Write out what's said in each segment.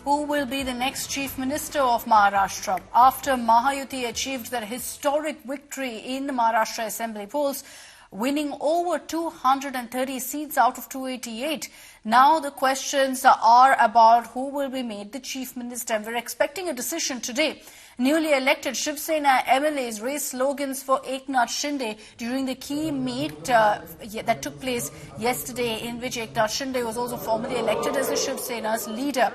who will be the next Chief Minister of Maharashtra. After Mahayuti achieved their historic victory in the Maharashtra Assembly polls, winning over 230 seats out of 288. Now the questions are about who will be made the Chief Minister. And we're expecting a decision today. Newly elected Shiv Sena MLAs raised slogans for Eknath Shinde during the key meet that took place yesterday, in which Eknath Shinde was also formally elected as the Shiv Sena's leader.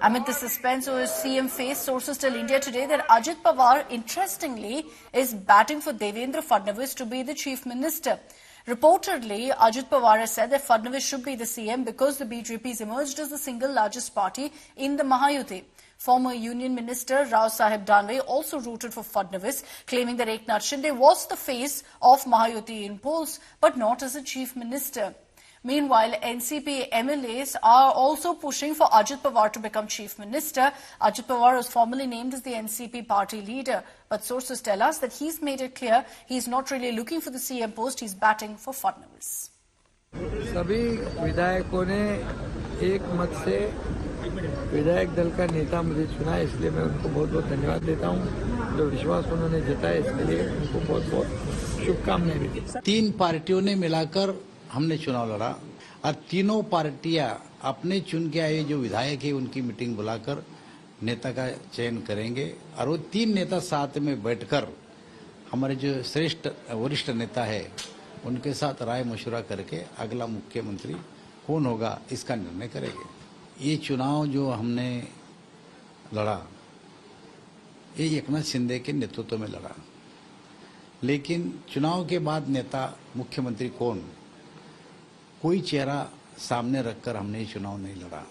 Amid the suspense over CM face, sources tell India Today that Ajit Pawar, interestingly, is batting for Devendra Fadnavis to be the Chief Minister. Reportedly, Ajit Pawar has said that Fadnavis should be the CM because the BJP has emerged as the single largest party in the Mahayuti. Former Union Minister Rao Sahib Danve also rooted for Fadnavis, claiming that Eknath Shinde was the face of Mahayuti in polls, but not as a Chief Minister. Meanwhile, NCP MLAs are also pushing for Ajit Pawar to become Chief Minister. Ajit Pawar was formally named as the NCP party leader, but sources tell us that he's made it clear he's not really looking for the CM post, he's batting for Fadnavis. सभी विधायकों ने एक मत से विधायक दल का नेता मुझे चुना, इसलिए मैं उनको बहुत बहुत धन्यवाद देता हूं। जो विश्वास उन्होंने जताया इसके लिए उनको बहुत बहुत शुभकामनाएं भी दी। तीन पार्टियों ने मिलाकर हमने चुनाव लड़ा और तीनों पार्टियां अपने चुन के आए जो विधायक है उनकी मीटिंग बुलाकर नेता का चयन करेंगे और वो तीन नेता साथ में बैठकर हमारे जो श्रेष्ठ वरिष्ठ नेता है उनके साथ राय मशवरा करके अगला मुख्यमंत्री कौन होगा इसका निर्णय करेंगे। ये चुनाव जो हमने लड़ा ये एकनाथ शिंदे के नेतृत्व में लड़ा, लेकिन चुनाव के बाद नेता मुख्यमंत्री कौन, कोई चेहरा सामने रखकर हमने ये चुनाव नहीं लड़ा।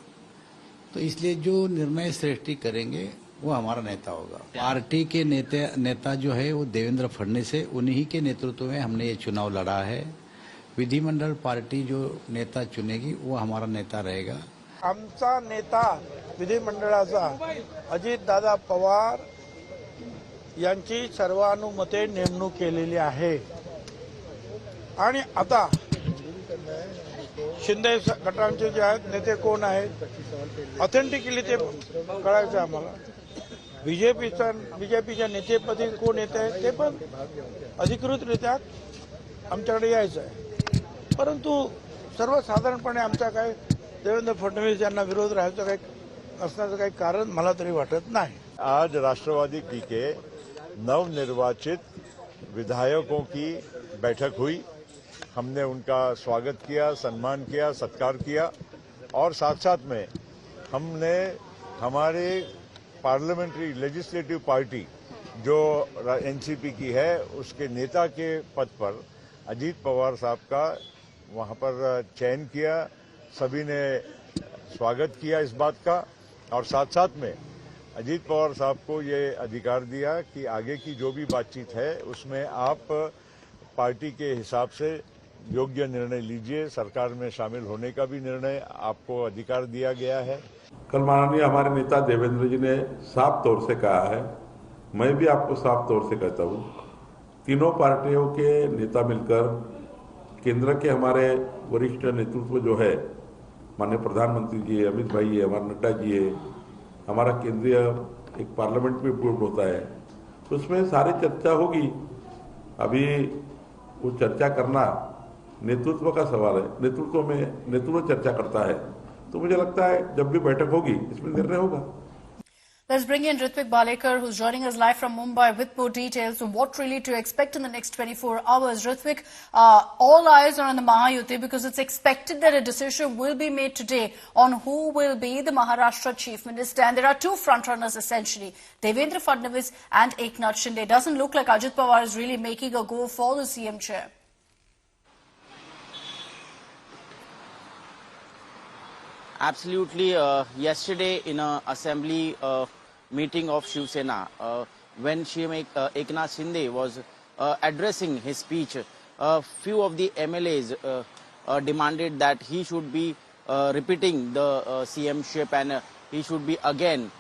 तो इसलिए जो निर्णय श्रेष्ठी करेंगे वो हमारा नेता होगा। पार्टी के नेता जो है वो देवेंद्र फडणवीस है, उन्हीं के नेतृत्व में हमने ये चुनाव लड़ा है। विधिमंडल पार्टी जो नेता चुनेगी वो हमारा नेता रहेगा। आमचा नेता विधिमंडळाचा अजितदादा पवार यांची सर्वानुमते नेमणूक केलेली आहे आणि आता शिंदे गटांचे जे आहेत नेते कोण आहेत ऑथेंटिकली ते कळायचं आम्हाला। बीजेपीच्या नेतेपदी कोण येत आहे ते पण अधिकृतरित्या आमच्याकडे यायचं आहे, परंतु सर्वसाधारणपणे आमचा काय देवेंद्र फडणवीस यांना विरोध राहायचं काही असण्याचं काही कारण मला तरी वाटत नाही। आज राष्ट्रवादी के नवनिर्वाचित विधायकों की बैठक हुई, हमने उनका स्वागत किया, सम्मान किया, सत्कार किया और साथ साथ में हमने हमारे पार्लियामेंट्री लेजिस्लेटिव पार्टी जो एनसीपी की है उसके नेता के पद पर अजीत पवार साहब का वहां पर चयन किया। सभी ने स्वागत किया इस बात का और साथ साथ में अजीत पवार साहब को ये अधिकार दिया कि आगे की जो भी बातचीत है उसमें आप पार्टी के हिसाब से योग्य निर्णय लीजिए। सरकार में शामिल होने का भी निर्णय आपको अधिकार दिया गया है। कल माननीय हमारे नेता देवेंद्र जी ने साफ तौर से कहा है, मैं भी आपको साफ तौर से कहता हूं, तीनों पार्टियों के नेता मिलकर केंद्र के हमारे वरिष्ठ नेतृत्व जो है माननीय प्रधानमंत्री जी है, अमित भाई है, हमारे नड्डा जी है, हमारा केंद्रीय एक पार्लियामेंट में बोर्ड होता है, उसमें सारी चर्चा होगी। अभी वो चर्चा करना नेतृत्व का सवाल है, नेतृत्व चर्चा करता है, तो मुझे लगता है जब भी बैठक होगी इसमें निर्णय होगा। Let's bring in Ritvik Balekar, who's joining us live from Mumbai with more details on what really to expect in the next 24 hours. Ritvik, all eyes are on the Mahayuti because it's expected that a decision will be made today on who will be the Maharashtra Chief Minister. And there are two frontrunners essentially, Devendra Fadnavis and Eknath Shinde. It doesn't look like Ajit Pawar is really making a go for the CM chair. Absolutely. Yesterday in an assembly meeting of Shiv Sena, when Eknath Shinde was addressing his speech, a few of the MLAs demanded that he should be repeating the CM-ship and he should be again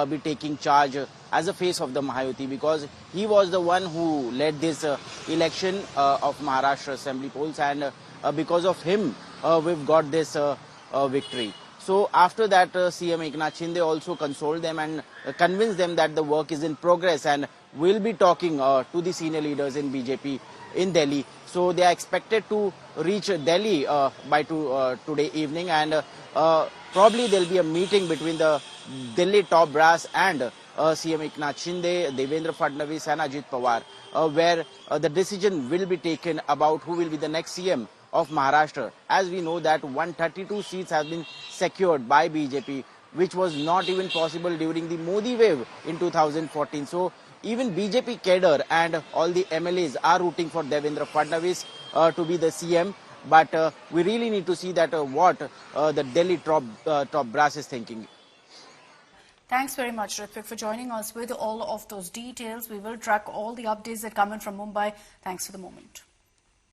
be taking charge as a face of the Mahayuti, because he was the one who led this election of Maharashtra Assembly polls, and because of him we've got this victory. So after that, CM Eknath Shinde also consoled them and convinced them that the work is in progress and will be talking to the senior leaders in BJP in Delhi. So they are expected to reach Delhi by today evening, and probably there will be a meeting between the Delhi top brass and CM Eknath Shinde, Devendra Fadnavis and Ajit Pawar, where the decision will be taken about who will be the next CM of Maharashtra. As we know that 132 seats have been secured by BJP, which was not even possible during the Modi wave in 2014. So even BJP cadre and all the MLAs are rooting for Devendra Fadnavis to be the CM. But we really need to see that what the Delhi top brass is thinking. Thanks very much, Ritvik, for joining us with all of those details. We will track all the updates that come in from Mumbai. Thanks for the moment.